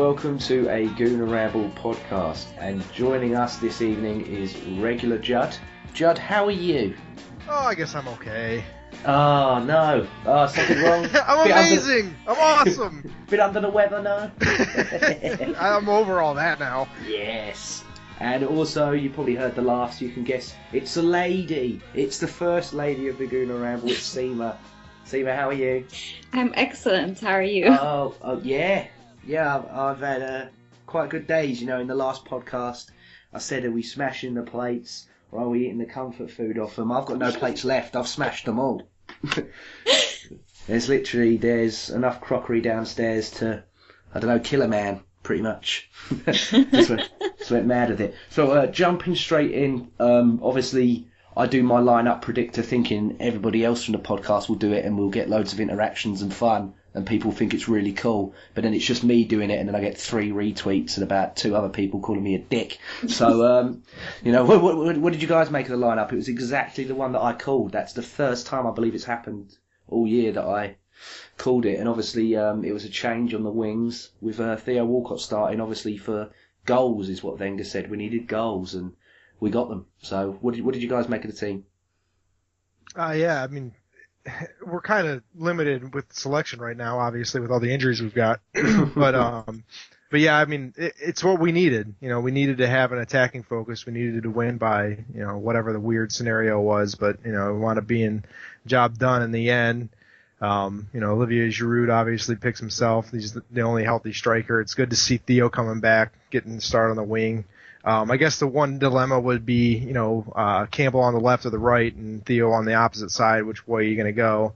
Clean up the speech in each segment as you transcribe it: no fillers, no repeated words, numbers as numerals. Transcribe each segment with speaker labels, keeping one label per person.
Speaker 1: welcome to a Gooner Ramble podcast. And joining us this evening is regular Judd. Judd, how are you?
Speaker 2: Oh, I guess I'm okay.
Speaker 1: Oh, no. Oh, something wrong?
Speaker 2: I'm amazing! I'm awesome!
Speaker 1: Bit under the weather, no?
Speaker 2: I'm over all that now.
Speaker 1: Yes. And also, you probably heard the laughs, you can guess. It's a lady. It's the first lady of the Gooner Ramble. It's Sima. Sima, how are you?
Speaker 3: I'm excellent. How are you?
Speaker 1: Oh yeah. Yeah, I've had quite good days, in the last podcast. I said, are we smashing the plates or are we eating the comfort food off them? I've got no plates left. I've smashed them all. There's enough crockery downstairs to, kill a man, pretty much. just went mad at it. So jumping straight in, obviously I do my lineup predictor thinking everybody else from the podcast will do it and we'll get loads of interactions and fun and people think it's really cool, but then it's just me doing it and then I get 3 retweets and about 2 other people calling me a dick. So, what did you guys make of the lineup? It was exactly the one that I called. That's the first time I believe it's happened all year that I called it, and obviously it was a change on the wings with Theo Walcott starting, obviously for goals is what Wenger said. We needed goals and we got them. So what did you guys make of the team?
Speaker 2: Yeah, I mean, we're kind of limited with selection right now, obviously, with all the injuries we've got. But yeah, I mean, it's what we needed. We needed to have an attacking focus. We needed to win by, whatever the weird scenario was. But, we wound up being job done in the end. Olivier Giroud obviously picks himself. He's the only healthy striker. It's good to see Theo coming back, getting the start on the wing. I guess the one dilemma would be, Campbell on the left or the right and Theo on the opposite side. Which way are you going to go?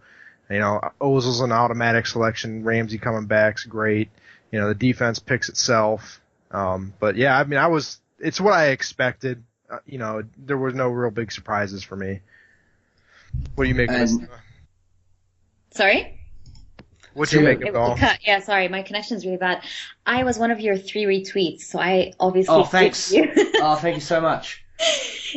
Speaker 2: Ozil's an automatic selection. Ramsey coming back's great. The defense picks itself. But yeah, I mean, it's what I expected. There was no real big surprises for me. What do you make of this?
Speaker 3: Sorry?
Speaker 2: What do you make of it all?
Speaker 3: Yeah, sorry, my connection's really bad. I was one of your 3 retweets, so I obviously.
Speaker 1: Oh, thanks. Oh, thank you so much.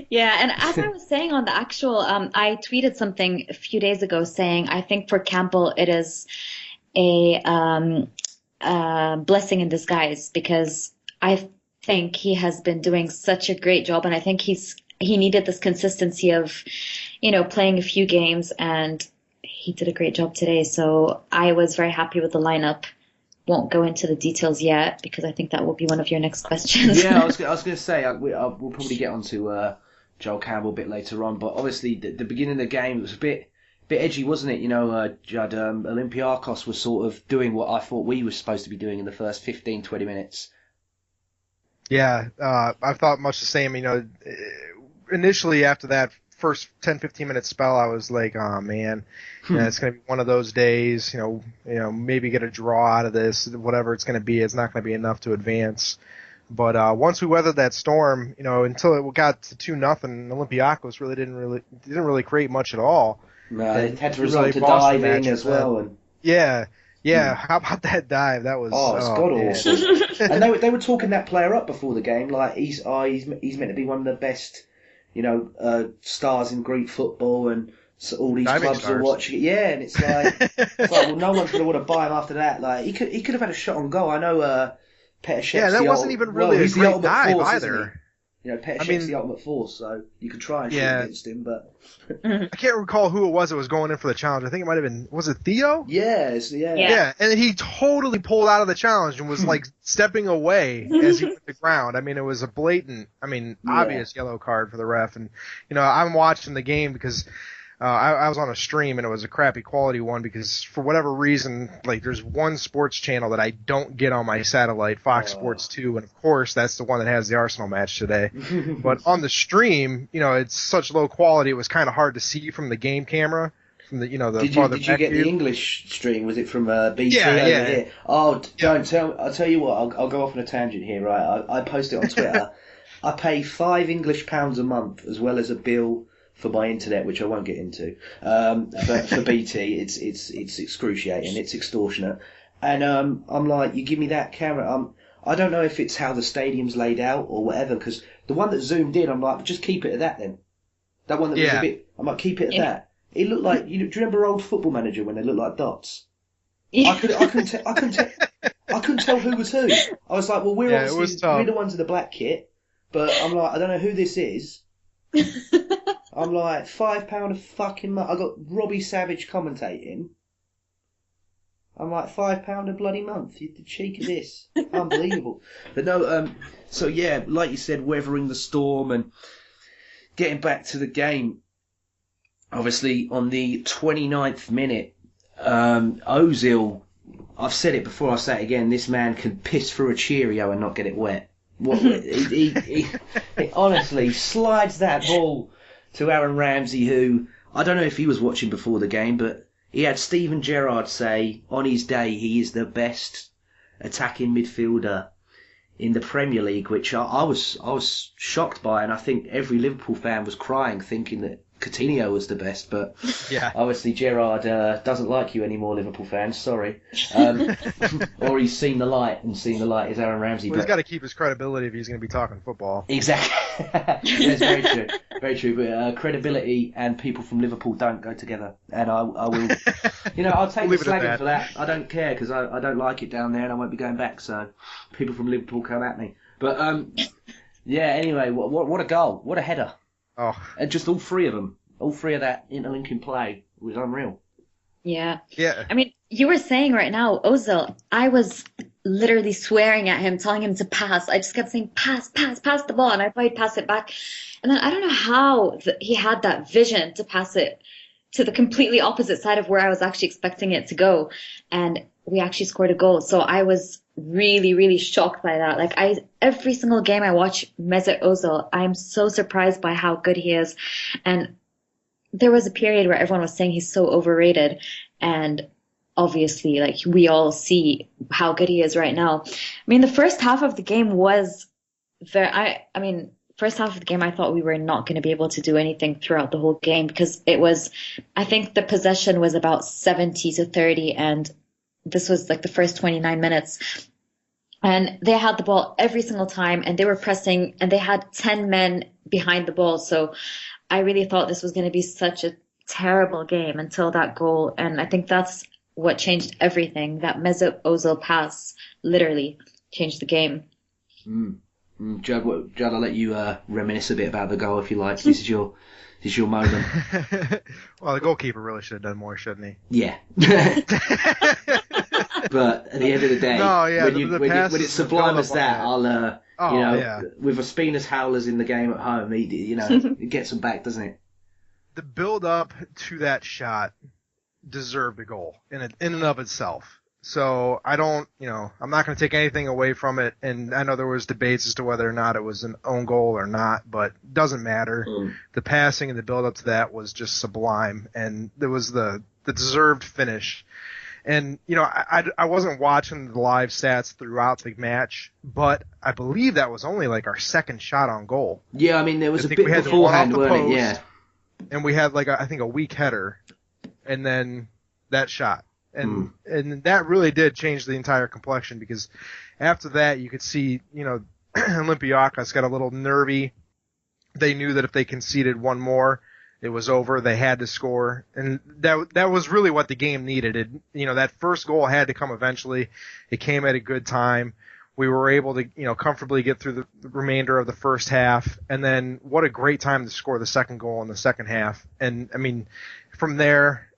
Speaker 3: Yeah, and as I was saying on the actual, I tweeted something a few days ago saying I think for Campbell it is a blessing in disguise because I think he has been doing such a great job, and I think he needed this consistency of, playing a few games, and he did a great job today. So I was very happy with the lineup. Won't go into the details yet because I think that will be one of your next questions.
Speaker 1: Yeah, I was going to say we'll probably get onto Joel Campbell a bit later on, but obviously the beginning of the game was a bit edgy, wasn't it? Judd, Olympiacos was sort of doing what I thought we were supposed to be doing in the first 15-20 minutes.
Speaker 2: Yeah, I thought much the same. Initially after that first 10-15 minute spell, I was like, oh man, it's going to be one of those days, maybe get a draw out of this, whatever it's going to be. It's not going to be enough to advance. But once we weathered that storm, until it got to 2-0, Olympiacos didn't really create much at all.
Speaker 1: No, it had to resort to diving as well. And
Speaker 2: yeah. How about that dive? That was
Speaker 1: god-awful. And they were talking that player up before the game, like he's meant to be one of the best, stars in Greek football, and so all these
Speaker 2: diving
Speaker 1: clubs
Speaker 2: stars
Speaker 1: are watching it. Yeah, and it's like, well, no one's going to want to buy him after that. Like he could have had a shot on goal. I know Petr
Speaker 2: Yeah, that wasn't even really a great dive either.
Speaker 1: Petr the ultimate force, so you could try and shoot against him, but
Speaker 2: I can't recall who it was that was going in for the challenge. I think it might have been, was it Theo?
Speaker 1: Yes, yeah.
Speaker 2: Yeah, and then he totally pulled out of the challenge and was like stepping away as he went to the ground. I mean, it was a blatant, obvious yellow card for the ref. And, I'm watching the game because I was on a stream and it was a crappy quality one because for whatever reason, like there's one sports channel that I don't get on my satellite, Fox Sports 2, and of course that's the one that has the Arsenal match today. But on the stream, it's such low quality, it was kind of hard to see from the game camera. From the, the farther
Speaker 1: Did you get
Speaker 2: view.
Speaker 1: the English stream? Was it from BT
Speaker 2: yeah,
Speaker 1: over
Speaker 2: yeah.
Speaker 1: here? Oh, don't tell. I'll tell you what. I'll go off on a tangent here, right? I post it on Twitter. I pay £5 a month as well as a bill for my internet, which I won't get into. For BT, it's excruciating. It's extortionate. And I'm like, you give me that camera. I don't know if it's how the stadium's laid out or whatever, because the one that zoomed in, I'm like, just keep it at that then. That one that was a bit, I might keep it at that. It looked like, do you remember old Football Manager when they looked like dots? I couldn't tell who was who. I was like, well, we're the ones in the black kit, but I'm like, I don't know who this is. I'm like, £5 a fucking month. I got Robbie Savage commentating. I'm like, £5 a bloody month. The cheek of this, unbelievable. But no, so yeah, like you said, weathering the storm and getting back to the game. Obviously, on the 29th minute, Ozil. I've said it before. I'll say it again. This man can piss through a Cheerio and not get it wet. He honestly slides that ball to Aaron Ramsey, who I don't know if he was watching before the game, but he had Steven Gerrard say on his day he is the best attacking midfielder in the Premier League, which I was shocked by, and I think every Liverpool fan was crying, thinking that Coutinho was the best, but
Speaker 2: yeah.
Speaker 1: Obviously Gerrard doesn't like you anymore, Liverpool fans. Sorry, or he's seen the light, and seen the light is Aaron Ramsey.
Speaker 2: Well, he's got to keep his credibility if he's going to be talking football.
Speaker 1: Exactly, that's very true, very true. But credibility and people from Liverpool don't go together, and I will, I'll take the slagging for that. I don't care because I don't like it down there, and I won't be going back. So people from Liverpool come at me. But yeah. Anyway, what a goal! What a header!
Speaker 2: Oh.
Speaker 1: And just all three of them. All three of that interlinking play was unreal.
Speaker 3: Yeah.
Speaker 2: Yeah.
Speaker 3: I mean, you were saying right now, Ozil, I was literally swearing at him, telling him to pass. I just kept saying, pass the ball. And I thought he'd pass it back. And then I don't know how he had that vision to pass it to the completely opposite side of where I was actually expecting it to go. And we actually scored a goal. So I was really, really shocked by that. Like every single game I watch Mesut Ozil, I'm so surprised by how good he is. And there was a period where everyone was saying he's so overrated, and obviously, like, we all see how good he is right now. I mean, the first half of the game was first half of the game, I thought we were not going to be able to do anything throughout the whole game, because I think the possession was about 70-30, and this was like the first 29 minutes. And they had the ball every single time, and they were pressing, and they had 10 men behind the ball. So I really thought this was going to be such a terrible game until that goal. And I think that's what changed everything. That Mesut Ozil pass literally changed the game.
Speaker 1: Judd, I'll let you reminisce a bit about the goal if you like. This is your moment.
Speaker 2: Well, the goalkeeper really should have done more, shouldn't he?
Speaker 1: Yeah. But at the end of the day, when it's sublime as that, I'll with Ospina's howlers in the game at home, it gets them back, doesn't it?
Speaker 2: The build up to that shot deserved a goal in and of itself. So I'm not going to take anything away from it. And I know there was debates as to whether or not it was an own goal or not, but it doesn't matter. The passing and the build up to that was just sublime, and there was the deserved finish. And, I wasn't watching the live stats throughout the match, but I believe that was only like our second shot on goal.
Speaker 1: Yeah, I mean, there was a bit beforehand, weren't it? Yeah.
Speaker 2: And we had I think a weak header, and then that shot. And that really did change the entire complexion, because after that you could see, Olympiacos got a little nervy. They knew that if they conceded one more, it was over. They had to score, and that was really what the game needed. That first goal had to come eventually. It came at a good time. We were able to, comfortably get through the remainder of the first half, and then what a great time to score the second goal in the second half. And I mean, from there,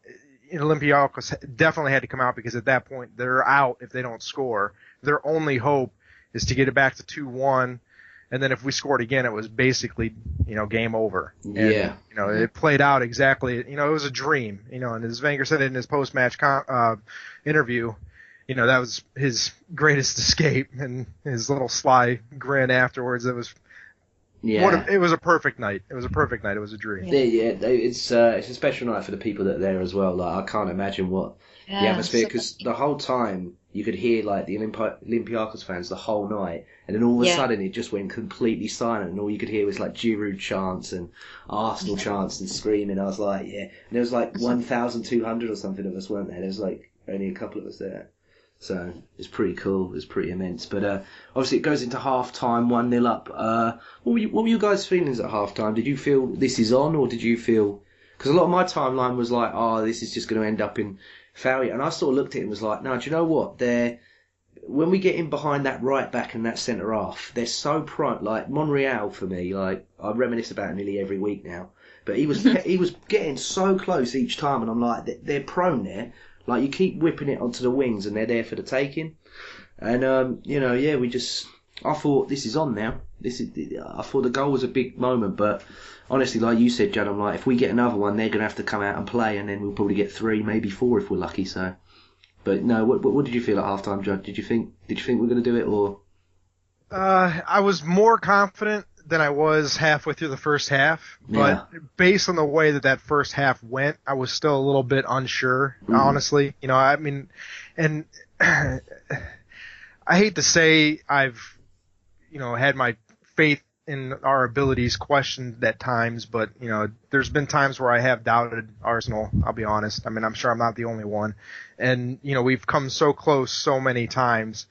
Speaker 2: Olympiacos definitely had to come out, because at that point they're out if they don't score. Their only hope is to get it back to 2-1. And then if we scored again, it was basically, game over.
Speaker 1: Yeah.
Speaker 2: And, it played out exactly. It was a dream. And as Wenger said in his post-match interview, that was his greatest escape, and his little sly grin afterwards. It was, it was a perfect night. It was a perfect night. It was a dream.
Speaker 1: Yeah, it's a special night for the people that are there as well. Like, I can't imagine what the atmosphere, because the whole time you could hear like the Olympiacos fans the whole night, and then all of a sudden it just went completely silent, and all you could hear was like Giroud chants and Arsenal chants and screaming. I was like, and there was like 1,200 or something of us, weren't there? There was like only a couple of us there. So it's pretty cool. It's pretty immense. But obviously it goes into half time, 1-0 up. What were you guys' feelings at half time? Did you feel this is on, or did you feel... Because a lot of my timeline was like, this is just going to end up in failure. And I sort of looked at it and was like, no, do you know what? When we get in behind that right back and that centre half, they're so prone. Like Monreal for me, like I reminisce about it nearly every week now. But he was getting so close each time, and I'm like, they're prone there. Like you keep whipping it onto the wings, and they're there for the taking. And I thought this is on now. I thought the goal was a big moment, but honestly, like you said, Judd, I'm like, if we get another one, they're gonna have to come out and play, and then we'll probably get 3, maybe 4 if we're lucky. So. But no, what did you feel at halftime, Judd? Did you think we're going to do it, or?
Speaker 2: I was more confident than I was halfway through the first half, but based on the way that first half went, I was still a little bit unsure, honestly. You know, I mean, and I hate to say I've, had my faith in our abilities questioned at times, but, there's been times where I have doubted Arsenal, I'll be honest. I mean, I'm sure I'm not the only one. And, we've come so close so many times,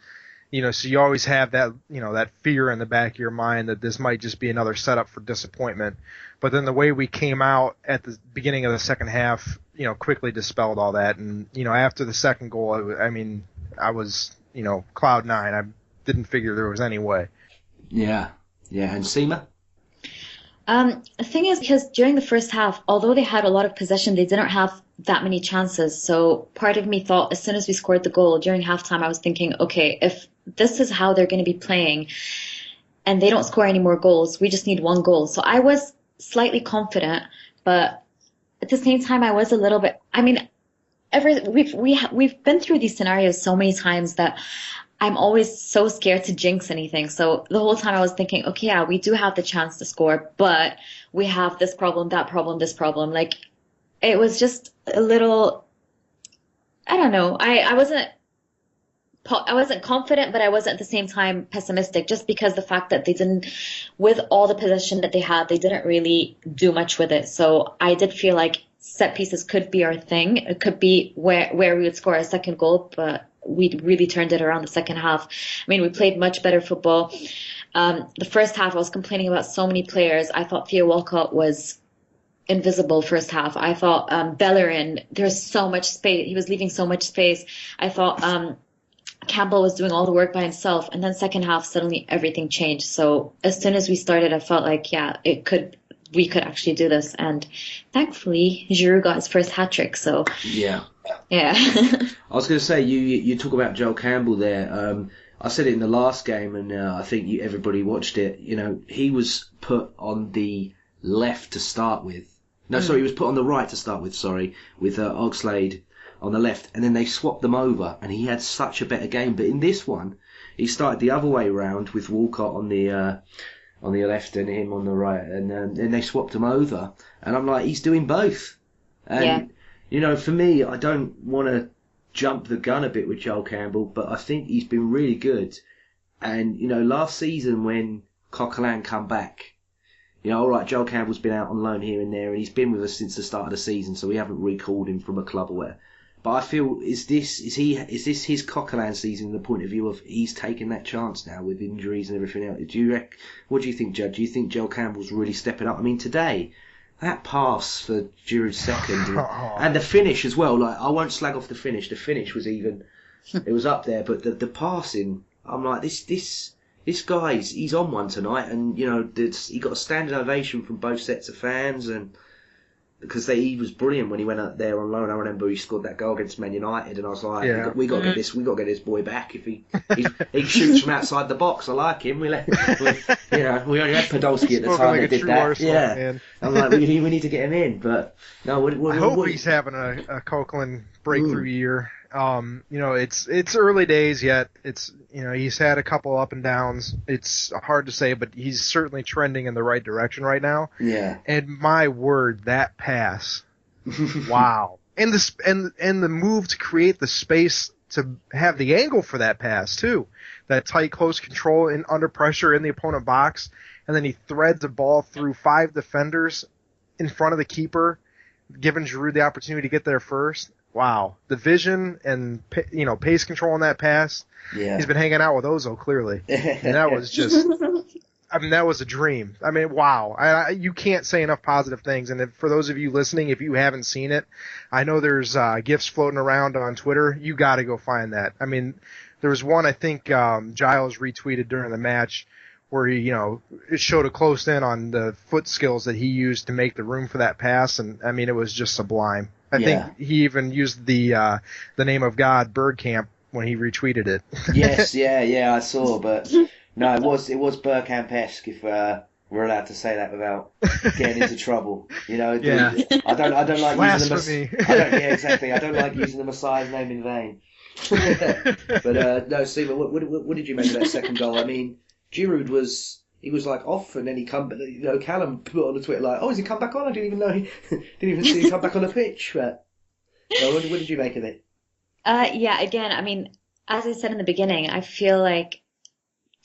Speaker 2: so you always have that, that fear in the back of your mind that this might just be another setup for disappointment. But then the way we came out at the beginning of the second half, quickly dispelled all that. And, after the second goal, I was, cloud nine. I didn't figure there was any way.
Speaker 1: Yeah. Yeah, and Sima?
Speaker 3: The thing is, because during the first half, although they had a lot of possession, they didn't have that many chances. So part of me thought as soon as we scored the goal during halftime, I was thinking, okay, if this is how they're going to be playing and they don't score any more goals, we just need 1 goal. So I was slightly confident, but at the same time, I was a little bit, we've been through these scenarios so many times that I'm always so scared to jinx anything. So the whole time I was thinking, okay, yeah, we do have the chance to score, but we have this problem, that problem, this problem. Like, it was just a little, I don't know. I wasn't confident, but I wasn't at the same time pessimistic, just because the fact that they didn't, with all the possession that they had, they didn't really do much with it. So I did feel like set pieces could be our thing. It could be where we would score a second goal, but we really turned it around the second half. I mean, we played much better football. The first half, I was complaining about so many players. I thought Theo Walcott was invisible first half. I thought Bellerin, there's so much space. He was leaving so much space. I thought Campbell was doing all the work by himself. And then second half, suddenly everything changed. So as soon as we started, I felt like, we could actually do this. And thankfully, Giroud got his first hat-trick. So
Speaker 1: yeah.
Speaker 3: I
Speaker 1: was going to say, you talk about Joel Campbell there. I said it in the last game, and I think everybody watched it. He was put on the left to start with. No, sorry, he was put on the right to start with, with Oxlade on the left, and then they swapped them over, and he had such a better game. But in this one, he started the other way round with Walcott on the left and him on the right, and then they swapped him over, and I'm like, he's doing both. And for me, I don't want to jump the gun a bit with Joel Campbell, but I think he's been really good. And last season when Coquelin come back, all right, Joel Campbell's been out on loan here and there, and he's been with us since the start of the season, so we haven't recalled him from a club or whatever. But I feel, is this his Coquelin season, the point of view of he's taken that chance now with injuries and everything else? What do you think, Judd? Do you think Joel Campbell's really stepping up? I mean, today, that pass for Giroud's second and the finish as well. Like, I won't slag off the finish. The finish was even, it was up there, but the passing, I'm like, this guy, he's on one tonight, and he got a standing ovation from both sets of fans, and because he was brilliant when he went out there on loan. I remember he scored that goal against Man United, and I was like, we got to get this boy back. If he shoots from outside the box, I like him. We only had Podolski at the time that did that.
Speaker 2: Arsenal, man.
Speaker 1: I'm like, we need to get him in, but no.
Speaker 2: I hope he's having a Coquelin breakthrough year. It's early days yet. It's he's had a couple up and downs. It's hard to say, but he's certainly trending in the right direction right now.
Speaker 1: Yeah.
Speaker 2: And my word, that pass, wow! And the move to create the space to have the angle for that pass too. That tight, close control under pressure in the opponent box, and then he threads the ball through 5 defenders in front of the keeper, giving Giroud the opportunity to get there first. Wow, the vision and pace control on that pass.
Speaker 1: Yeah.
Speaker 2: He's been hanging out with Ozil clearly, and that was just I mean, that was a dream. I mean, wow. You can't say enough positive things. And for those of you listening, if you haven't seen it, I know there's GIFs floating around on Twitter. You got to go find that. I mean, there was one I think Giles retweeted during the match where he, it showed a close in on the foot skills that he used to make the room for that pass. And I mean, it was just sublime. I think he even used the name of God, Birdcamp, when he retweeted it.
Speaker 1: Yes, yeah, I saw, but no, it was Bergkamp-esque, if we're allowed to say that without getting into trouble. I don't like
Speaker 2: Blasphemy.
Speaker 1: using exactly. I don't like using the Messiah's name in vain. But no, Sima, what did you make of that second goal? I mean, Giroud was like off, and then he Callum put on the Twitter like, oh, has he come back on? I didn't even know didn't even see him come back on the pitch. But what did you make of it?
Speaker 3: Again, I mean, as I said in the beginning, I feel like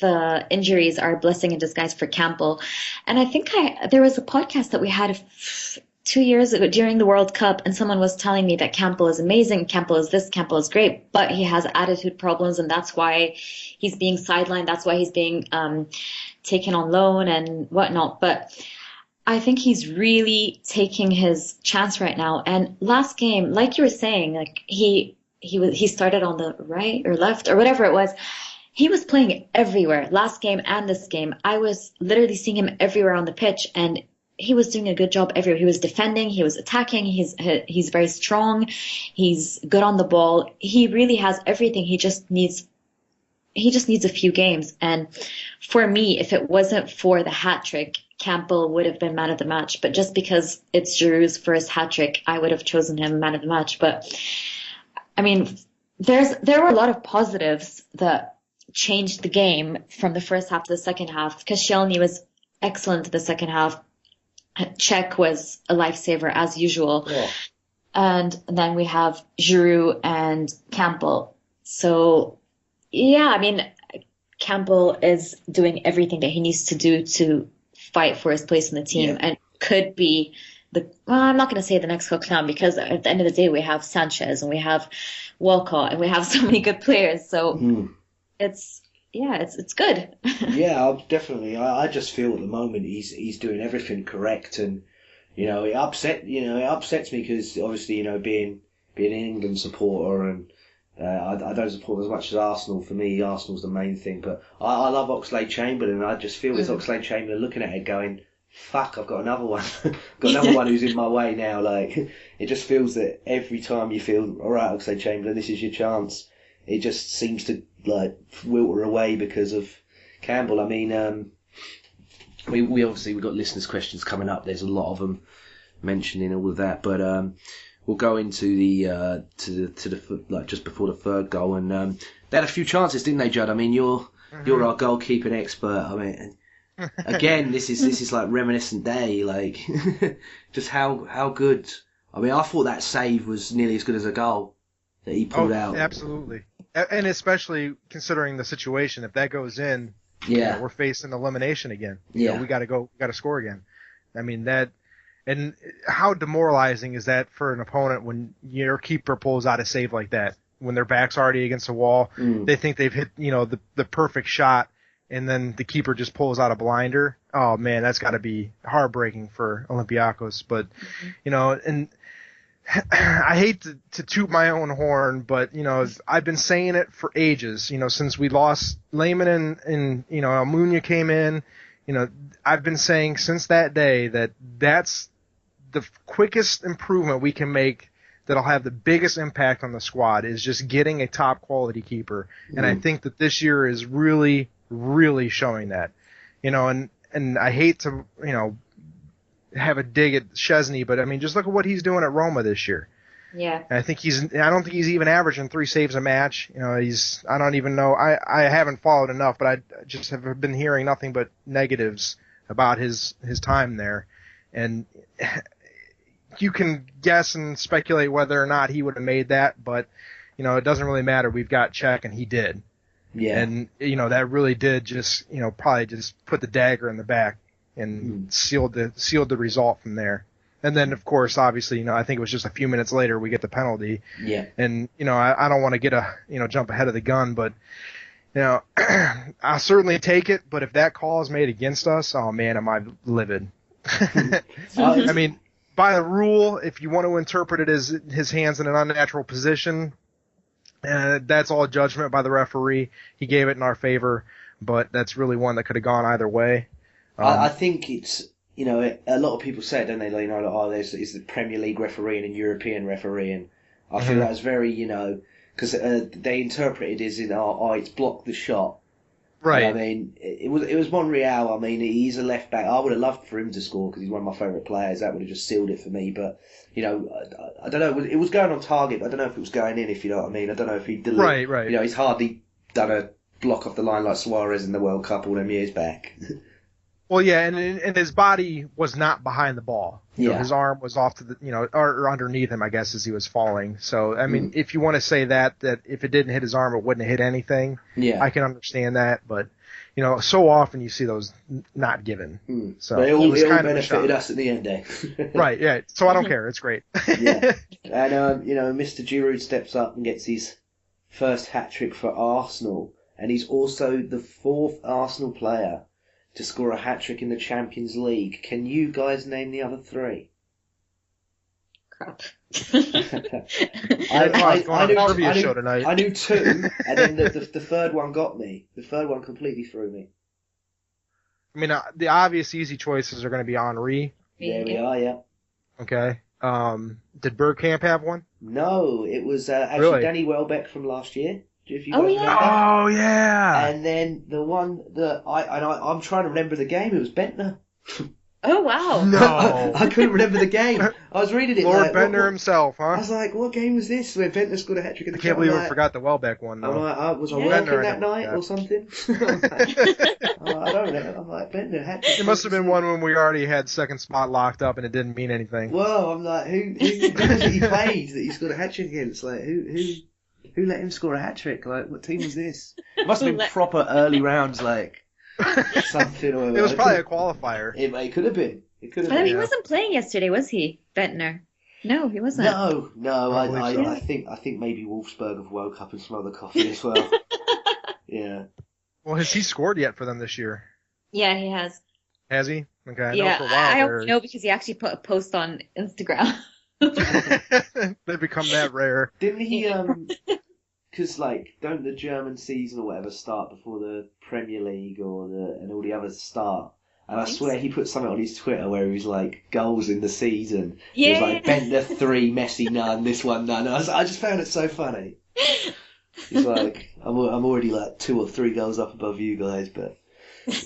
Speaker 3: the injuries are a blessing in disguise for Campbell. And I think there was a podcast that we had 2 years ago during the World Cup, and someone was telling me that Campbell is amazing, Campbell is this, Campbell is great, but he has attitude problems, and that's why he's being sidelined, that's why he's being taken on loan and whatnot. But I think he's really taking his chance right now. And last game, like you were saying, like he started on the right or left or whatever it was. He was playing everywhere last game and this game. I was literally seeing him everywhere on the pitch, and he was doing a good job everywhere. He was defending, he was attacking, he's very strong, he's good on the ball. He really has everything. He just needs a few games. And for me, if it wasn't for the hat trick, Campbell would have been man of the match. But just because it's Giroud's first hat trick, I would have chosen him man of the match. But I mean, there were a lot of positives that changed the game from the first half to the second half. Koscielny was excellent in the second half. Czech was a lifesaver as usual. Yeah. And then we have Giroud and Campbell. So, yeah, I mean, Campbell is doing everything that he needs to do to fight for his place in the team, and could be I'm not going to say the next Coquelin, because at the end of the day we have Sanchez and we have Walcott and we have so many good players. So it's good.
Speaker 1: Yeah, definitely. I just feel at the moment he's doing everything correct, and it upsets me because obviously being an England supporter, and I don't support as much as Arsenal. For me, Arsenal's the main thing, but I love Oxlade-Chamberlain. I just feel it's Oxlade-Chamberlain looking at it going, fuck, I've got another one. One who's in my way now. Like, it just feels that every time you feel, all right, Oxlade-Chamberlain, this is your chance, it just seems to like wilter away because of Campbell. I mean, we obviously we've got listeners' questions coming up. There's a lot of them mentioning all of that, but we'll go into the like just before the third goal, and they had a few chances, didn't they, Judd? I mean, you're our goalkeeping expert. I mean, again, this is like reminiscent day, like just how good. I mean, I thought that save was nearly as good as a goal that he pulled out.
Speaker 2: Absolutely. And especially considering the situation, if that goes in, we're facing elimination again. We got to score again. I mean, and how demoralizing is that for an opponent when your keeper pulls out a save like that, when their back's already against the wall, they think they've hit, the perfect shot, and then the keeper just pulls out a blinder. Oh man, that's got to be heartbreaking for Olympiacos. But, and I hate to toot my own horn, but I've been saying it for ages. Since we lost Lehman and Almunia came in. I've been saying since that day that's the quickest improvement we can make that'll have the biggest impact on the squad is just getting a top quality keeper. And I think that this year is really, really showing that. And I hate to have a dig at Szczesny, but I mean, just look at what he's doing at Roma this year.
Speaker 3: Yeah.
Speaker 2: And I don't think he's even averaging 3 saves a match. I don't even know. I haven't followed enough, but I just have been hearing nothing but negatives about his time there. And you can guess and speculate whether or not he would have made that, but it doesn't really matter. We've got Czech, and he did. Yeah. And that really did just probably just put the dagger in the back and sealed the result from there. And then, of course, obviously, I think it was just a few minutes later we get the penalty.
Speaker 1: Yeah.
Speaker 2: And I don't want to get jump ahead of the gun, but I'll certainly take it, but if that call is made against us, oh man, am I livid. I mean, by the rule, if you want to interpret it as his hands in an unnatural position, that's all judgment by the referee. He gave it in our favor, but that's really one that could have gone either way.
Speaker 1: I think it's, a lot of people say it, don't they? Like, there's the Premier League referee and a European referee, and I feel that's very, because they interpreted it as it's blocked the shot.
Speaker 2: Right.
Speaker 1: And I mean, it was Monreal. I mean, he's a left back. I would have loved for him to score because he's one of my favourite players. That would have just sealed it for me. But I don't know. It was going on target. But I don't know if it was going in. If you know what I mean. I don't know if he delivered.
Speaker 2: Right.
Speaker 1: He's hardly done a block off the line like Suarez in the World Cup all them years back.
Speaker 2: Well, yeah, and his body was not behind the ball. His arm was off to the, or underneath him, I guess, as he was falling. So, I mean, if you want to say that if it didn't hit his arm, it wouldn't have hit anything.
Speaker 1: Yeah.
Speaker 2: I can understand that, but, so often you see those not given. So
Speaker 1: but it all
Speaker 2: kind
Speaker 1: benefited us at the end, eh?
Speaker 2: Right, yeah. So I don't care. It's great.
Speaker 1: Yeah. And, Mr. Giroud steps up and gets his first hat-trick for Arsenal. And he's also the fourth Arsenal player to score a hat-trick in the Champions League. Can you guys name the other three?
Speaker 3: Crap.
Speaker 1: I knew two, and then the third one got me. The third one completely threw me.
Speaker 2: I mean, the obvious easy choices are going to be Henry.
Speaker 1: There we are, yeah.
Speaker 2: Okay. Did Bergkamp have one?
Speaker 1: No, it was actually Danny Welbeck from last year. If you
Speaker 3: yeah.
Speaker 2: Oh, yeah.
Speaker 1: And then the one that I'm trying to remember the game. It was Bentner.
Speaker 3: Oh, wow.
Speaker 2: No.
Speaker 1: I couldn't remember the game. I was reading it.
Speaker 2: Lord Bentner himself, huh?
Speaker 1: I was like, what game was this where Bentner scored a hat-trick in the
Speaker 2: I can't believe I forgot the Welbeck one, though.
Speaker 1: Was I working that night or something? I don't know. I'm like, Bentner hat-trick.
Speaker 2: It must have been one when we already had second spot locked up and it didn't mean anything.
Speaker 1: Well, I'm like, who was it he played that he scored a hat-trick against? Like, who let him score a hat-trick? Like, what team was this? It must have been proper early rounds, like, something or whatever.
Speaker 2: It was probably a qualifier.
Speaker 1: It could have been.
Speaker 3: He wasn't playing yesterday, was he, Bentner? No, he wasn't.
Speaker 1: No. I think maybe Wolfsburg have woke up and smelled the coffee as well. Yeah.
Speaker 2: Well, has he scored yet for them this year?
Speaker 3: Yeah, he has.
Speaker 2: Has he? Okay. I
Speaker 3: know
Speaker 2: for a while
Speaker 3: I don't know because he actually put a post on Instagram.
Speaker 2: They become that rare.
Speaker 1: Didn't he? Because don't the German season or whatever start before the Premier League and all the others start? And I swear he put something on his Twitter where he was like goals in the season.
Speaker 3: Yeah.
Speaker 1: It was like Bentner 3, Messi none, this one none. I just found it so funny. He's like, I'm already like 2 or 3 goals up above you guys, but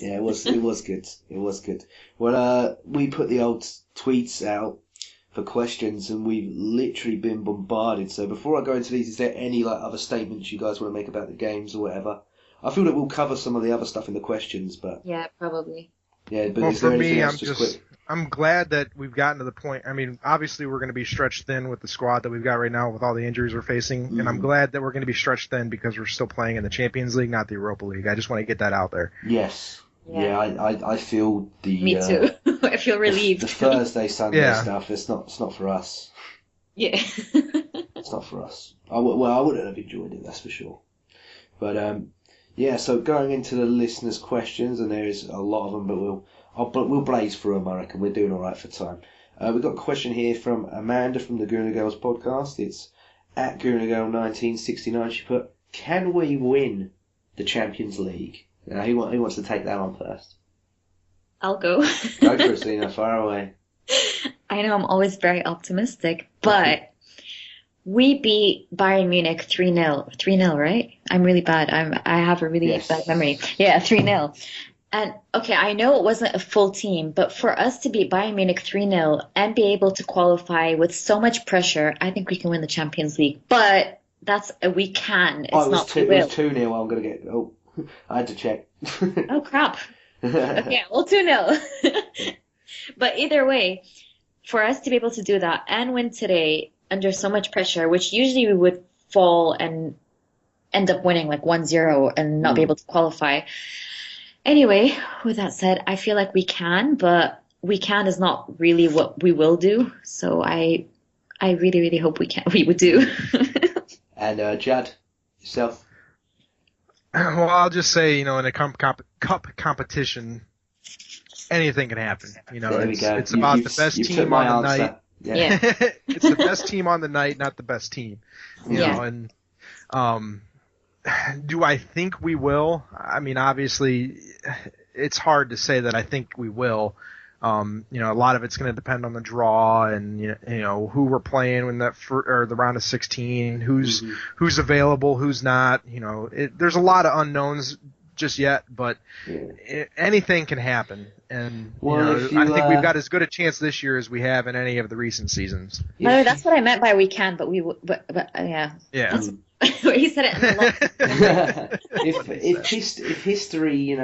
Speaker 1: yeah, it was good. It was good. Well, we put the old tweets out for questions, and we've literally been bombarded. So before I go into these, is there any other statements you guys want to make about the games or whatever? I feel that we'll cover some of the other stuff in the questions, but
Speaker 3: yeah, probably.
Speaker 1: Yeah, but
Speaker 2: well,
Speaker 1: is there
Speaker 2: for me,
Speaker 1: else
Speaker 2: I'm glad that we've gotten to the point. I mean, obviously we're going to be stretched thin with the squad that we've got right now with all the injuries we're facing, and I'm glad that we're going to be stretched thin because we're still playing in the Champions League, not the Europa League. I just want to get that out there.
Speaker 1: Yes. Yeah, I feel the.
Speaker 3: Me too. I feel relieved.
Speaker 1: The Thursday, Sunday stuff. It's not for us.
Speaker 3: Yeah.
Speaker 1: It's not for us. I wouldn't have enjoyed it. That's for sure. But so going into the listeners' questions, and there is a lot of them, but we'll blaze through them. I reckon we're doing all right for time. We've got a question here from Amanda from the Gooner Girls podcast. It's at Gooner Girl 1969. She put, "Can we win the Champions League?" Now, who wants to take that on first?
Speaker 3: I'll go.
Speaker 1: Go for it, Sina. Fire away.
Speaker 3: I know I'm always very optimistic, but we beat Bayern Munich 3-0. 3-0, right? I'm really bad. I have a really bad memory. Yeah, 3-0. And, okay, I know it wasn't a full team, but for us to beat Bayern Munich 3-0 and be able to qualify with so much pressure, I think we can win the Champions League. But we can. It's not we will.
Speaker 1: It was 2-0. I'm going to get... Oh, I had to check.
Speaker 3: Oh, crap. Okay, well, 2-0. But either way, for us to be able to do that and win today under so much pressure, which usually we would fall and end up winning 1-0 and not be able to qualify. Anyway, with that said, I feel like we can, but we can is not really what we will do. So I really, really hope we would do.
Speaker 1: And Judd, yourself?
Speaker 2: Well, I'll just say, in a cup competition, anything can happen.
Speaker 1: There we go.
Speaker 2: It's about the best
Speaker 1: You've took
Speaker 2: team
Speaker 1: my
Speaker 2: on the night.
Speaker 1: answer.
Speaker 3: Yeah.
Speaker 2: It's the best team on the night, not the best team.
Speaker 3: Yeah.
Speaker 2: And do I think we will? I mean, obviously, it's hard to say that I think we will. A lot of it's going to depend on the draw and who we're playing in or the round of 16, who's available, who's not. There's a lot of unknowns just yet, but anything can happen. And I think we've got as good a chance this year as we have in any of the recent seasons.
Speaker 3: No, that's what I meant by we can, but yeah.
Speaker 2: Yeah.
Speaker 3: He said it in the
Speaker 1: if history,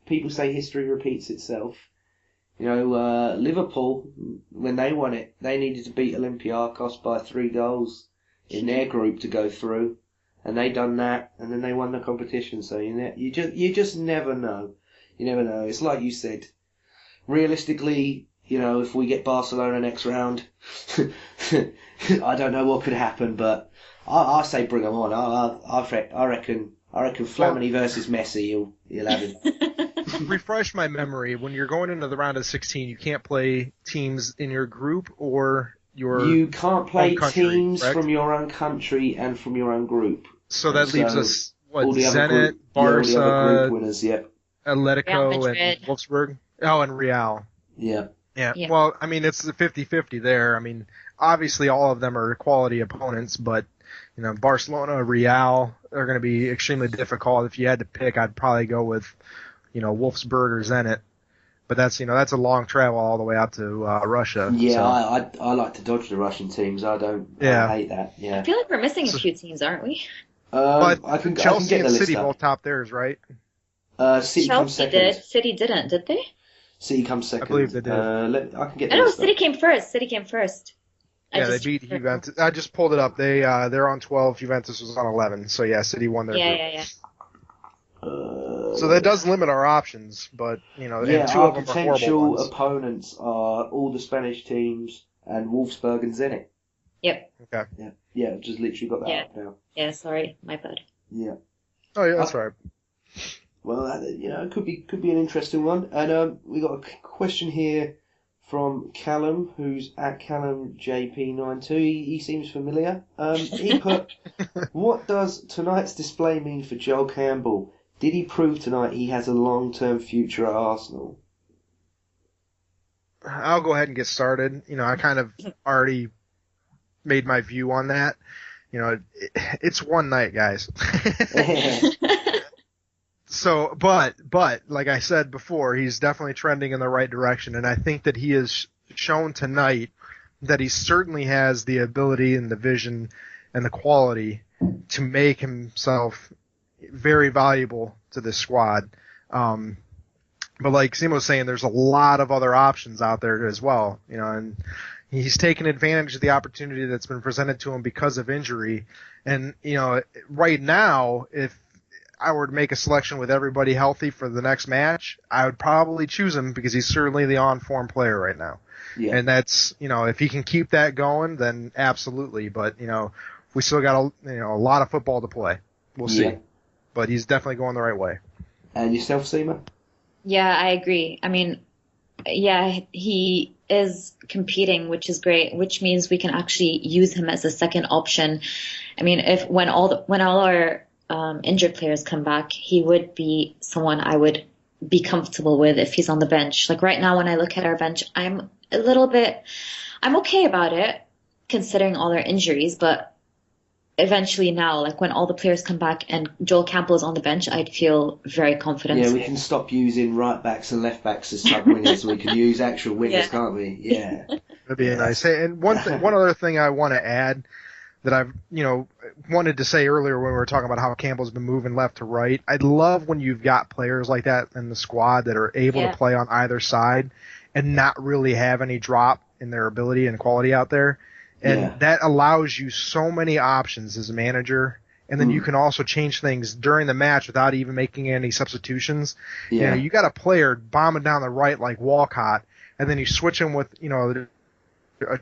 Speaker 1: people say history repeats itself. Liverpool, when they won it, they needed to beat Olympiacos by 3 goals in their group to go through, and they done that, and then they won the competition. So you just never know. You never know. It's like you said. Realistically, if we get Barcelona next round, I don't know what could happen, but I say bring them on. I reckon Flamini versus Messi, he'll have him.
Speaker 2: Refresh my memory. When you're going into the round of 16, you can't play teams in your group or your
Speaker 1: You can't play
Speaker 2: country,
Speaker 1: teams
Speaker 2: correct?
Speaker 1: from your own country and from your own group.
Speaker 2: So that leaves us,
Speaker 1: all the other
Speaker 2: Zenit,
Speaker 1: group, all the other
Speaker 2: Barca,
Speaker 1: group winners, yeah.
Speaker 3: Real
Speaker 2: Atletico,
Speaker 3: Madrid.
Speaker 2: and Wolfsburg. Oh, and Real.
Speaker 1: Yeah.
Speaker 2: Yeah.
Speaker 3: Yeah.
Speaker 2: Well, I mean, it's the 50-50 there. I mean, obviously all of them are quality opponents, but, Barcelona, Real are going to be extremely difficult. If you had to pick, I'd probably go with, Wolfsburg or Zenit. But that's a long travel all the way out to Russia.
Speaker 1: Yeah,
Speaker 2: so.
Speaker 1: I like to dodge the Russian teams. I hate that. Yeah.
Speaker 3: I feel like we're missing a few teams, aren't we?
Speaker 2: But
Speaker 1: I can
Speaker 2: Chelsea
Speaker 1: get the
Speaker 2: and
Speaker 1: list
Speaker 2: City
Speaker 1: up.
Speaker 2: both top theirs, right?
Speaker 1: City comes
Speaker 3: Chelsea
Speaker 1: second.
Speaker 3: did. City didn't, did they?
Speaker 1: City comes second.
Speaker 2: I believe they did.
Speaker 1: I can get the
Speaker 3: No,
Speaker 1: list
Speaker 3: City
Speaker 1: up.
Speaker 3: came first. City came first.
Speaker 2: Yeah, they beat Juventus. I just pulled it up. They're on 12. Juventus was on 11. So yeah, City won their group.
Speaker 3: Yeah.
Speaker 2: So that does limit our options, but and two
Speaker 1: our
Speaker 2: of them are horrible
Speaker 1: potential
Speaker 2: ones.
Speaker 1: opponents are all the Spanish teams and Wolfsburg and Zenit.
Speaker 3: Yep.
Speaker 2: Okay.
Speaker 1: Yeah, I've just literally got that up now.
Speaker 3: Yeah, sorry, my bad.
Speaker 1: Yeah.
Speaker 2: Oh yeah, that's right.
Speaker 1: Well, it could be an interesting one. And we got a question here from Callum, who's at Callum JP92. He seems familiar. He put, "What does tonight's display mean for Joel Campbell? Did he prove tonight he has a long-term future at Arsenal?"
Speaker 2: I'll go ahead and get started. I kind of already made my view on that. It's one night, guys. So, but like I said before, he's definitely trending in the right direction, and I think that he has shown tonight that he certainly has the ability and the vision and the quality to make himself very valuable to this squad. But like Sima was saying, there's a lot of other options out there as well, and he's taken advantage of the opportunity that's been presented to him because of injury. And, right now, if I were to make a selection with everybody healthy for the next match, I would probably choose him because he's certainly the on-form player right now.
Speaker 1: Yeah.
Speaker 2: And that's, if he can keep that going, then absolutely. But, we still got a lot of football to play. We'll see. But he's definitely going the right way.
Speaker 1: And yourself, Sima?
Speaker 3: Yeah, I agree. I mean, yeah, he is competing, which is great, which means we can actually use him as a second option. I mean, when all our injured players come back, he would be someone I would be comfortable with if he's on the bench. Like right now, when I look at our bench, I'm okay about it considering all our injuries, but eventually now, like when all the players come back and Joel Campbell is on the bench, I'd feel very confident.
Speaker 1: Yeah, we can stop using right backs and left backs as sub wingers. We can use actual wingers, can't we? Yeah.
Speaker 2: That'd be nice. Hey, and one other thing I want to add that I've wanted to say earlier when we were talking about how Campbell's been moving left to right. I love when you've got players like that in the squad that are able to play on either side and not really have any drop in their ability and quality out there. And that allows you so many options as a manager. And then you can also change things during the match without even making any substitutions.
Speaker 1: Yeah.
Speaker 2: You got a player bombing down the right like Walcott, and then you switch him with, a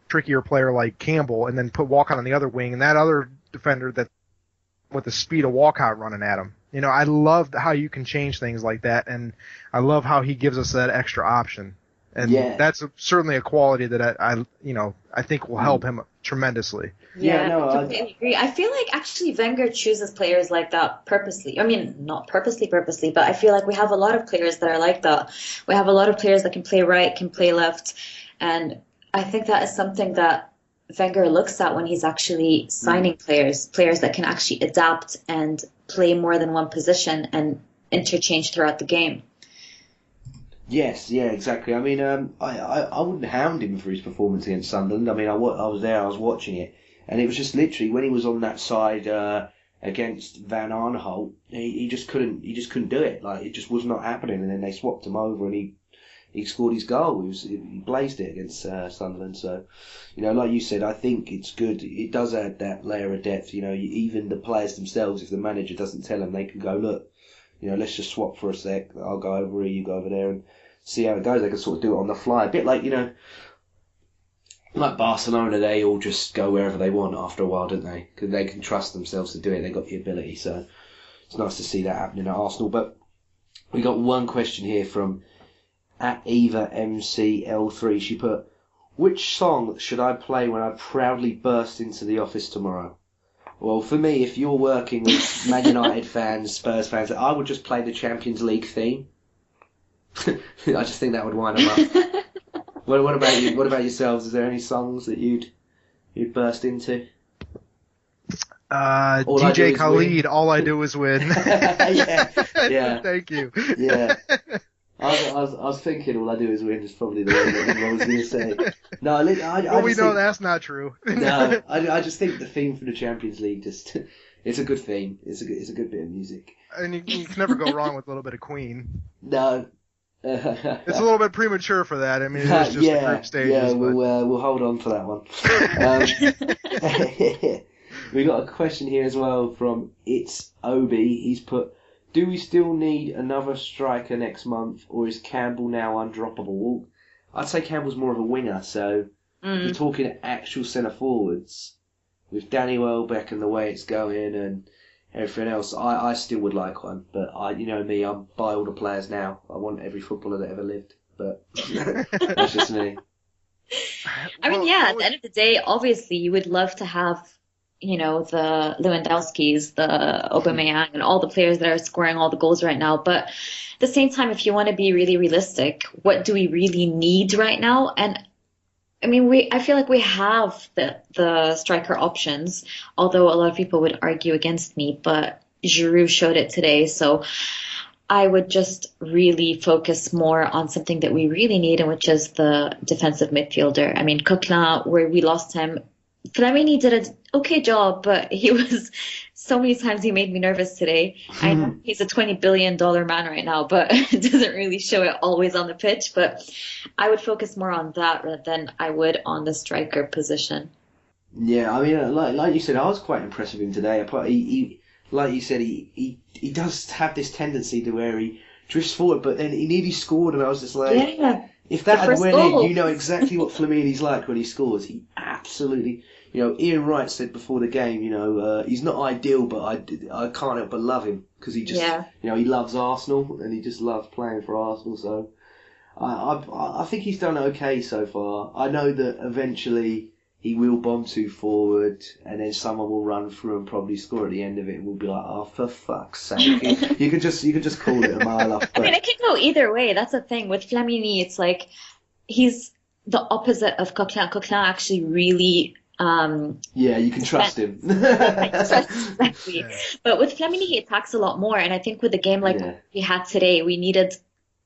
Speaker 2: trickier player like Campbell, and then put Walcott on the other wing, and that other defender that with the speed of Walcott running at him. I love how you can change things like that, and I love how he gives us that extra option. And that's certainly a quality that I think will help him tremendously.
Speaker 3: Yeah, no, I completely agree. I feel like actually Wenger chooses players like that purposely. I mean, not purposely, but I feel like we have a lot of players that are like that. We have a lot of players that can play right, can play left, and I think that is something that Wenger looks at when he's actually signing players that can actually adapt and play more than one position and interchange throughout the game.
Speaker 1: Yes, yeah, exactly. I mean, I wouldn't hound him for his performance against Sunderland. I mean, I was there, I was watching it, and it was just literally when he was on that side against Van Aanholt, he just couldn't do it. Like, it just was not happening. And then they swapped him over, and he scored his goal. He blazed it against Sunderland. So, like you said, I think it's good. It does add that layer of depth. Even the players themselves, if the manager doesn't tell them, they can go, look, let's just swap for a sec. I'll go over here, you go over there, and see how it goes. They can sort of do it on the fly. A bit like, like Barcelona, they all just go wherever they want after a while, don't they? Because they can trust themselves to do it. They've got the ability. So it's nice to see that happening at Arsenal. But we got one question here from @EvaMCL3. She put, which song should I play when I proudly burst into the office tomorrow? Well, for me, if you're working with Man United fans, Spurs fans, I would just play the Champions League theme. I just think that would wind them up. What about you? What about yourselves? Is there any songs that you'd burst into?
Speaker 2: DJ Khalid, All I Do Is Win.
Speaker 1: yeah.
Speaker 2: Thank you.
Speaker 1: Yeah. I was thinking All I Do Is Win is probably the one that I was going to say. No,
Speaker 2: we know that's not true.
Speaker 1: No, I just think the theme for the Champions League it's a good theme. It's a good bit of music.
Speaker 2: And you can never go wrong with a little bit of Queen.
Speaker 1: No.
Speaker 2: It's a little bit premature for that. I mean, it's just the group stages.
Speaker 1: Yeah, we'll hold on for that one. We got a question here as well from It's Obi. He's put, do we still need another striker next month, or is Campbell now undroppable? Well, I'd say Campbell's more of a winger, so if you're talking actual centre forwards, with Danny Welbeck and the way it's going and everything else, I still would like one. But me, I'm buy all the players now. I want every footballer that ever lived. But that's just me.
Speaker 3: I mean, at the end of the day, obviously, you would love to have, the Lewandowskis, the Aubameyang, and all the players that are scoring all the goals right now. But at the same time, if you want to be really realistic, what do we really need right now? And I mean, I feel like we have the striker options, although a lot of people would argue against me, but Giroud showed it today. So I would just really focus more on something that we really need, and which is the defensive midfielder. I mean, Coquelin, where we lost him, Flamini did an okay job, but he was so many times he made me nervous today. I know he's a $20 billion man right now, but it doesn't really show it always on the pitch. But I would focus more on that rather than I would on the striker position.
Speaker 1: Yeah, I mean, like you said, I was quite impressed with him today. He like you said, he does have this tendency to where he drifts forward, but then he nearly scored, and I was just like, if that had went in, you know exactly what Flamini's like when he scores. He absolutely, Ian Wright said before the game, he's not ideal, but I can't help but love him because he just, he loves Arsenal and he just loves playing for Arsenal. So I think he's done okay so far. I know that eventually he will bomb too forward, and then someone will run through and probably score at the end of it, and we'll be like, "Oh, for fuck's sake!" You could just call it a mile off.
Speaker 3: I mean, it can go either way. That's the thing with Flamini. It's like he's the opposite of Coquelin. Coquelin actually really.
Speaker 1: You can trust him.
Speaker 3: Exactly. Yeah. But with Flamini, he attacks a lot more, and I think with a game like we had today, we needed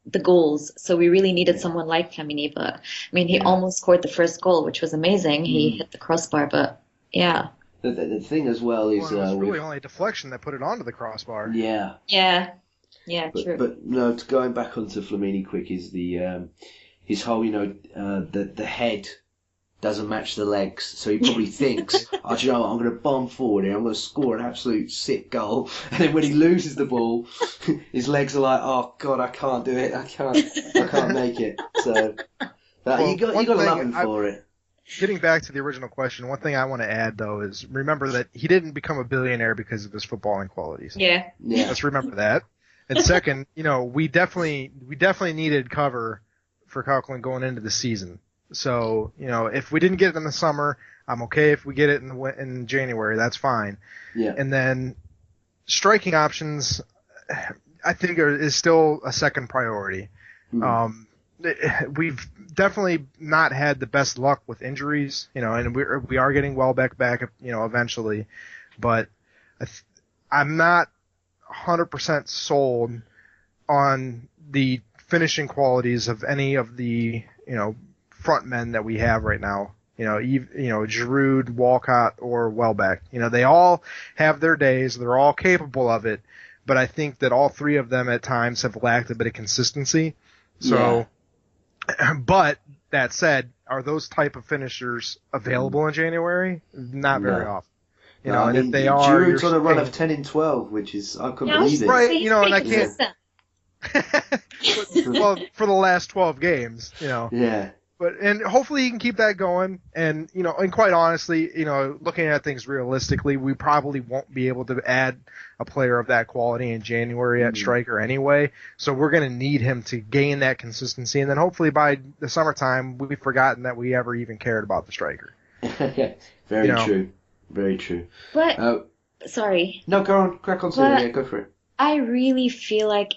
Speaker 3: the goals, so we really needed someone like Flamini. But I mean, he almost scored the first goal, which was amazing. He hit the crossbar, but
Speaker 1: the thing as well is
Speaker 2: it was really only a deflection that put it onto the crossbar.
Speaker 3: True.
Speaker 2: But
Speaker 1: no, going back onto Flamini quick is the his whole the head doesn't match the legs, so he probably thinks, I'm going to bomb forward here, I'm going to score an absolute sick goal, and then when he loses the ball, his legs are like, oh god, I can't do it, I can't make it. So you got to love him for it.
Speaker 2: getting back to the original question, one thing I want to add though is remember that he didn't become a billionaire because of his footballing qualities.
Speaker 3: Yeah.
Speaker 2: Let's remember that. And second, we definitely needed cover for Coughlin going into the season. So, if we didn't get it in the summer, I'm okay if we get it in January. That's fine.
Speaker 1: Yeah.
Speaker 2: And then striking options, I think is still a second priority. We've definitely not had the best luck with injuries, and we are getting Welbeck back, eventually, but I'm not 100% sold on the finishing qualities of any of the, front men that we have right now. Giroud, Walcott, or Welbeck. They all have their days. They're all capable of it, but I think that all three of them at times have lacked a bit of consistency. So, but that said, are those type of finishers available in January? Not very often. And if they are,
Speaker 1: Giroud's on a run of 10 in 12, which is, I couldn't believe it.
Speaker 2: Right,
Speaker 3: He's
Speaker 2: and I
Speaker 3: pretty
Speaker 2: can't. Well, for the last 12 games,
Speaker 1: Yeah.
Speaker 2: And hopefully he can keep that going. And, and quite honestly, looking at things realistically, we probably won't be able to add a player of that quality in January at striker anyway. So we're going to need him to gain that consistency. And then hopefully by the summertime, we've forgotten that we ever even cared about the striker.
Speaker 1: Very true. Very true.
Speaker 3: But, sorry.
Speaker 1: No, go on. Crack on, Sima. Yeah, go for it.
Speaker 3: I really feel like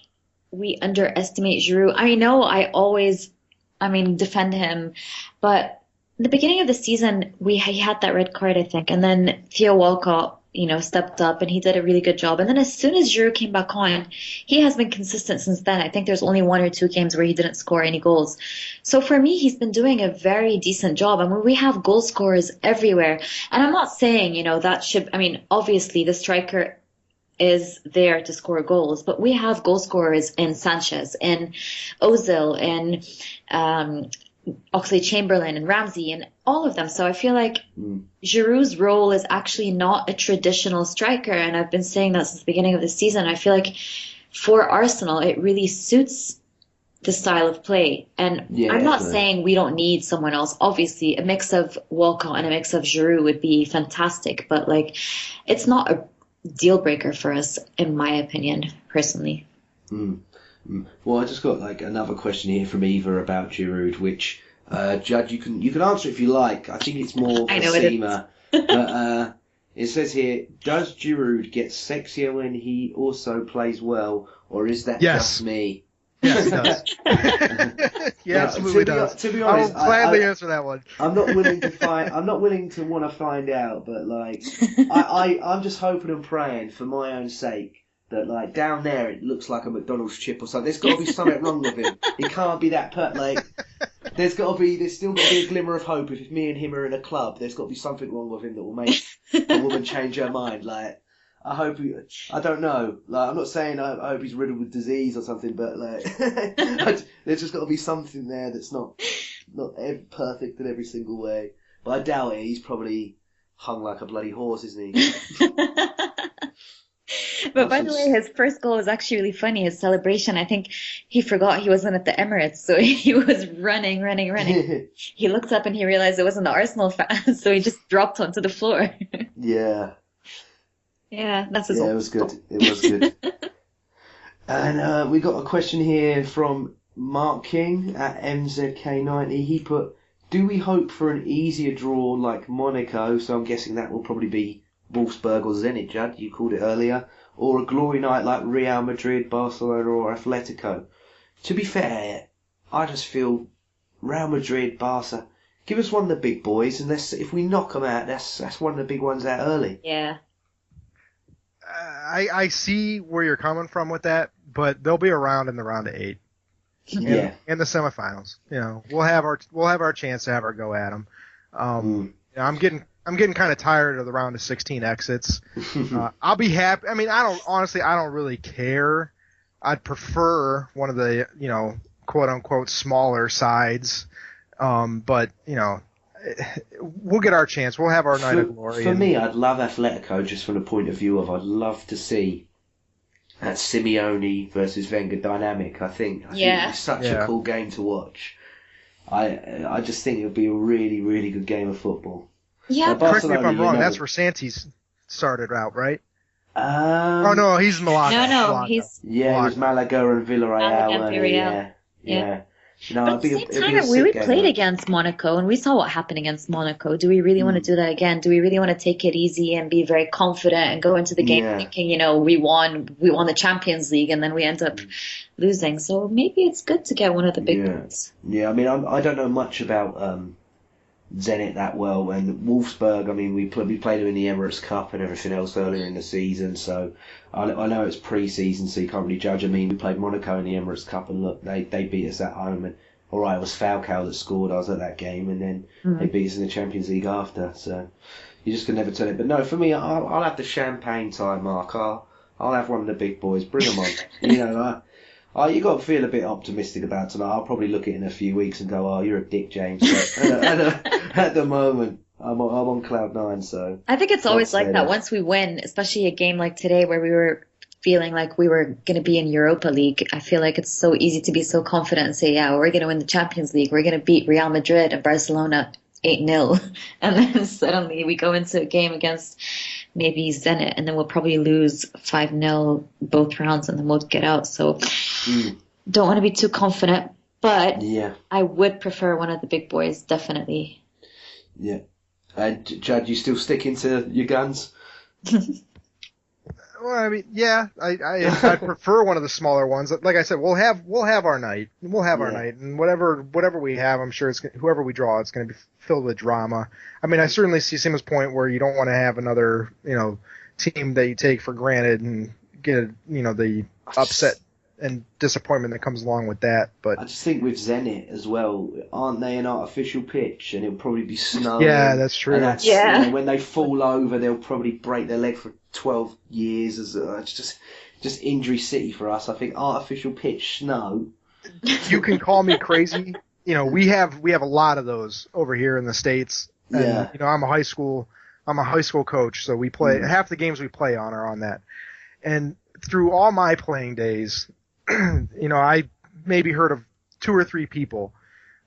Speaker 3: we underestimate Giroud. I know I always, defend him, but in the beginning of the season, he had that red card, I think, and then Theo Walcott, stepped up and he did a really good job. And then as soon as Giroud came back on, he has been consistent since then. I think there's only 1 or 2 games where he didn't score any goals. So for me, he's been doing a very decent job. We have goal scorers everywhere. And I'm not saying, that should, obviously the striker is there to score goals, but we have goal scorers in Sanchez, in Ozil, in Oxlade-Chamberlain, and Ramsey, and all of them. So I feel like Giroud's role is actually not a traditional striker, and I've been saying that since the beginning of the season. I feel like for Arsenal, it really suits the style of play. And I'm not saying we don't need someone else. Obviously, a mix of Walcott and a mix of Giroud would be fantastic, but it's not a deal breaker for us, in my opinion, personally.
Speaker 1: Well, I just got another question here from Eva about Giroud, which Judd, you can answer if you like. I think it's more for Sima. But it says here, does Giroud get sexier when he also plays well, or is that just me?
Speaker 2: Yes, he does. He absolutely does.
Speaker 1: To be honest,
Speaker 2: I'll gladly answer that one.
Speaker 1: I'm not willing to want to find out, but I'm just hoping and praying for my own sake that down there it looks like a McDonald's chip or something. There's got to be something wrong with him. He can't be that there's still got to be a glimmer of hope. If me and him are in a club, there's got to be something wrong with him that will make a woman change her mind. I hope I don't know. I'm not saying I hope he's riddled with disease or something, but there's just got to be something there that's not perfect in every single way. But I doubt it. He's probably hung like a bloody horse, isn't he?
Speaker 3: But by the way, his first goal was actually really funny. His celebration, I think he forgot he wasn't at the Emirates, so he was running. He looked up and he realized it wasn't the Arsenal fan, so he just dropped onto the floor.
Speaker 1: Yeah.
Speaker 3: Yeah, that's his
Speaker 1: it was good. It was good. And we got a question here from Mark King at MZK90. He put, do we hope for an easier draw like Monaco? So I'm guessing that will probably be Wolfsburg or Zenit, Judd, you called it earlier. Or a glory night like Real Madrid, Barcelona or Atletico. To be fair, I just feel Real Madrid, Barca, give us one of the big boys, and if we knock them out, that's one of the big ones out early.
Speaker 3: Yeah.
Speaker 2: I see where you're coming from with that, but they'll be around in the round of 8.
Speaker 1: Yeah.
Speaker 2: In the semifinals, we'll have our chance to have our go at them. I'm getting kind of tired of the round of 16 exits. I'll be happy. I don't really care. I'd prefer one of the quote unquote smaller sides, but we'll get our chance. We'll have our night of glory.
Speaker 1: For me, I'd love Atletico just from the point of view of I'd love to see that Simeone versus Wenger dynamic. I think it'd be such a cool game to watch. I just think it would be a really, really good game of football.
Speaker 3: Yeah,
Speaker 2: Correct me if
Speaker 1: Barcelona,
Speaker 2: I'm wrong.
Speaker 1: you know,
Speaker 2: That's where Santis started out, right?
Speaker 1: um,
Speaker 2: Oh no, he's Malaga.
Speaker 3: no,
Speaker 2: Malaga.
Speaker 3: he's
Speaker 1: yeah, it was Malaga and Villarreal,
Speaker 3: Malaga and
Speaker 1: weren't it?
Speaker 3: Villarreal.
Speaker 1: Yeah,
Speaker 3: Yeah.
Speaker 1: yeah. You know,
Speaker 3: But at the same
Speaker 1: it'd be a
Speaker 3: time, we
Speaker 1: sick game,
Speaker 3: played
Speaker 1: though.
Speaker 3: against Monaco, and we saw what happened against Monaco. Do we really want to do that again? Do we really want to take it easy and be very confident and go into the game
Speaker 1: Yeah.
Speaker 3: thinking, we won the Champions League, and then we end up losing? So maybe it's good to get one of the big boys.
Speaker 1: Yeah, I mean, I don't know much about Zenit that well, and Wolfsburg, I mean, we played them in the Emirates Cup and everything else earlier in the season, so I know it's pre-season, so you can't really judge. I mean, we played Monaco in the Emirates Cup, and look, they beat us at home, and alright, it was Falcao that scored, I was at that game, and then they beat us in the Champions League after, so you just can never tell it. But no, for me, I'll have the champagne time, Mark. I'll have one of the big boys, bring them on. You got to feel a bit optimistic about tonight. I'll probably look at it in a few weeks and go, "Oh, you're a dick, James." But at the moment, I'm on cloud nine. So
Speaker 3: I think it's always like that.
Speaker 1: that.
Speaker 3: Once we win, especially a game like today where we were feeling like we were going to be in Europa League, I feel like it's so easy to be so confident and say, yeah, we're going to win the Champions League. We're going to beat Real Madrid and Barcelona 8-0. And then suddenly we go into a game against maybe Zenit, and then we'll probably lose 5-0 both rounds, and then we'll get out. So don't want to be too confident, but
Speaker 1: Yeah,
Speaker 3: I would prefer one of the big boys, definitely.
Speaker 1: yeah. And Judd, you still sticking to your guns?
Speaker 2: Well, I mean, yeah, I prefer one of the smaller ones. Like I said, we'll have our night. We'll have our night, and whatever we have, I'm sure whoever we draw, it's going to be filled with drama. I mean, I certainly see Sima's point where you don't want to have another, team that you take for granted and get, the upset and disappointment that comes along with that. But
Speaker 1: I just think with Zenit as well, aren't they an artificial pitch? And it'll probably be snowing.
Speaker 2: yeah, that's true.
Speaker 1: And that's,
Speaker 3: Yeah.
Speaker 1: when they fall over, they'll probably break their leg for 12 years. It's just injury city for us. I think artificial pitch snow.
Speaker 2: You can call me crazy. We have a lot of those over here in the States. And,
Speaker 1: Yeah.
Speaker 2: I'm a high school coach, so we play half the games we play on are on that. And through all my playing days, I maybe heard of 2 or 3 people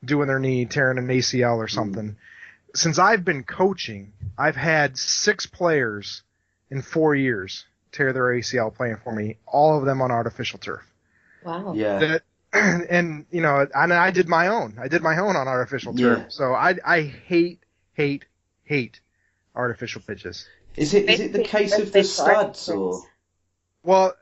Speaker 2: doing their knee, tearing an ACL or something. Since I've been coaching, I've had 6 players in 4 years tear their ACL playing for me, all of them on artificial turf.
Speaker 3: Wow.
Speaker 1: Yeah.
Speaker 2: And I did my own. On artificial turf.
Speaker 1: Yeah.
Speaker 2: So I hate artificial pitches.
Speaker 1: Is it the case of the studs or?
Speaker 2: Well,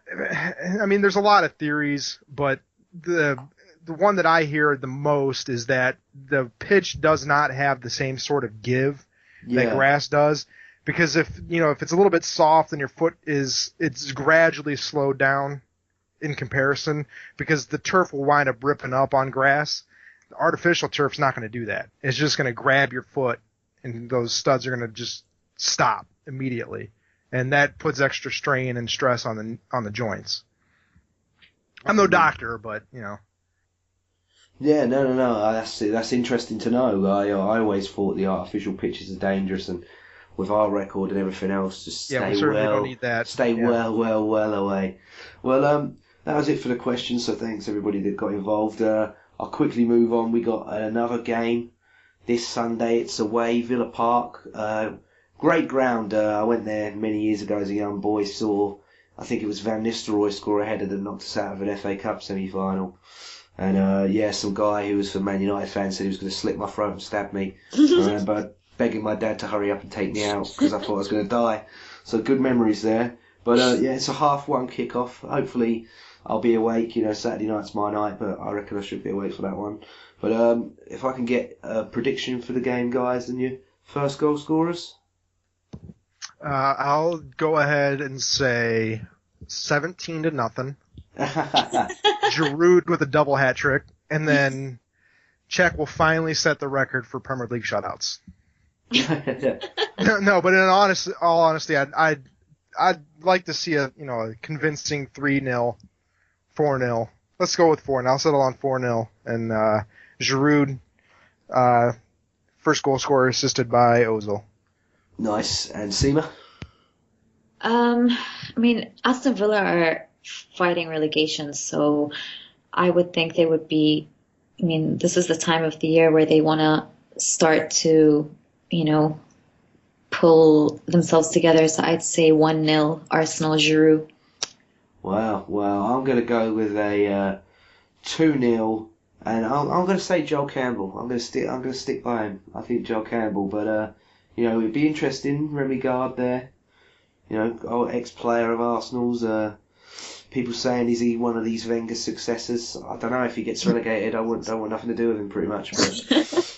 Speaker 2: I mean, there's a lot of theories, but the one that I hear the most is that the pitch does not have the same sort of give that grass does. Because if it's a little bit soft and your foot it's gradually slowed down in comparison, because the turf will wind up ripping up on grass. The artificial turf's not going to do that. It's just going to grab your foot, and those studs are going to just stop immediately, and that puts extra strain and stress on the joints. I'm no doctor, but
Speaker 1: Yeah, no. That's interesting to know. I always thought the artificial pitches are dangerous, and with our record and everything else, just stay
Speaker 2: we certainly don't need that.
Speaker 1: Stay well away. Well, that was it for the questions. So thanks everybody that got involved. I'll quickly move on. We got another game this Sunday. It's away, Villa Park. Great ground. I went there many years ago as a young boy. Saw, I think it was Van Nistelrooy score a header that knocked us out of an FA Cup semi-final. And some guy who was a Man United fan said he was going to slit my throat and stab me. I remember begging my dad to hurry up and take me out because I thought I was going to die. So good memories there. But it's a 1:30 kick-off. Hopefully I'll be awake. Saturday night's my night, but I reckon I should be awake for that one. But if I can get a prediction for the game, guys, and your first goal scorers?
Speaker 2: I'll go ahead and say 17-0. Giroud with a double hat trick, and then Czech will finally set the record for Premier League shutouts. No, but in all honesty, I'd like to see a convincing 3-0, 4-0. Let's go with 4-0. I'll settle on 4-0, and Giroud, first goal scorer, assisted by Ozil.
Speaker 1: Nice. And Sima?
Speaker 3: I mean, Aston Villa are fighting relegation, so I would think they would be I mean, this is the time of the year where they want to start to, you know, pull themselves together. So I'd say 1-0 Arsenal Giroud.
Speaker 1: Well, I'm going to go with a 2-0, and I'm going to say Joel Campbell. I'm going to stick by him. I think Joel Campbell, but it'd be interesting. Remy Gard there, old ex-player of Arsenal's. People saying is he one of these Wenger successors? I don't know. If he gets relegated, I don't want nothing to do with him, pretty much.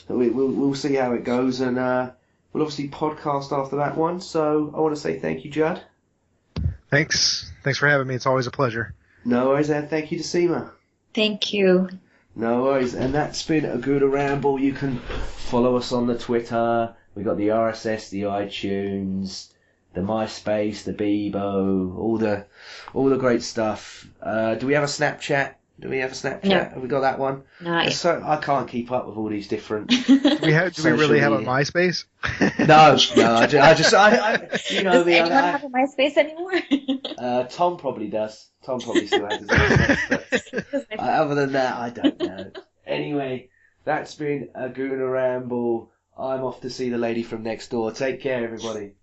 Speaker 1: But we'll see how it goes, and we'll obviously podcast after that one. So I want to say thank you, Judd.
Speaker 2: Thanks for having me. It's always a pleasure.
Speaker 1: No worries, and thank you to Sima.
Speaker 3: Thank you.
Speaker 1: No worries, and that's been a Gooner Ramble. You can follow us on the Twitter. We got the RSS, the iTunes, the MySpace, the Bebo, all the great stuff. Do we have a Snapchat? No. Have we got that one?
Speaker 3: No.
Speaker 1: So I can't keep up with all these different.
Speaker 2: Do we really have a
Speaker 1: media.
Speaker 2: MySpace?
Speaker 1: No. You know me.
Speaker 3: Does anyone have a MySpace anymore?
Speaker 1: Tom probably does. Tom probably still has his MySpace, but other than that, I don't know. Anyway, that's been a Gooner Ramble. I'm off to see the lady from next door. Take care, everybody.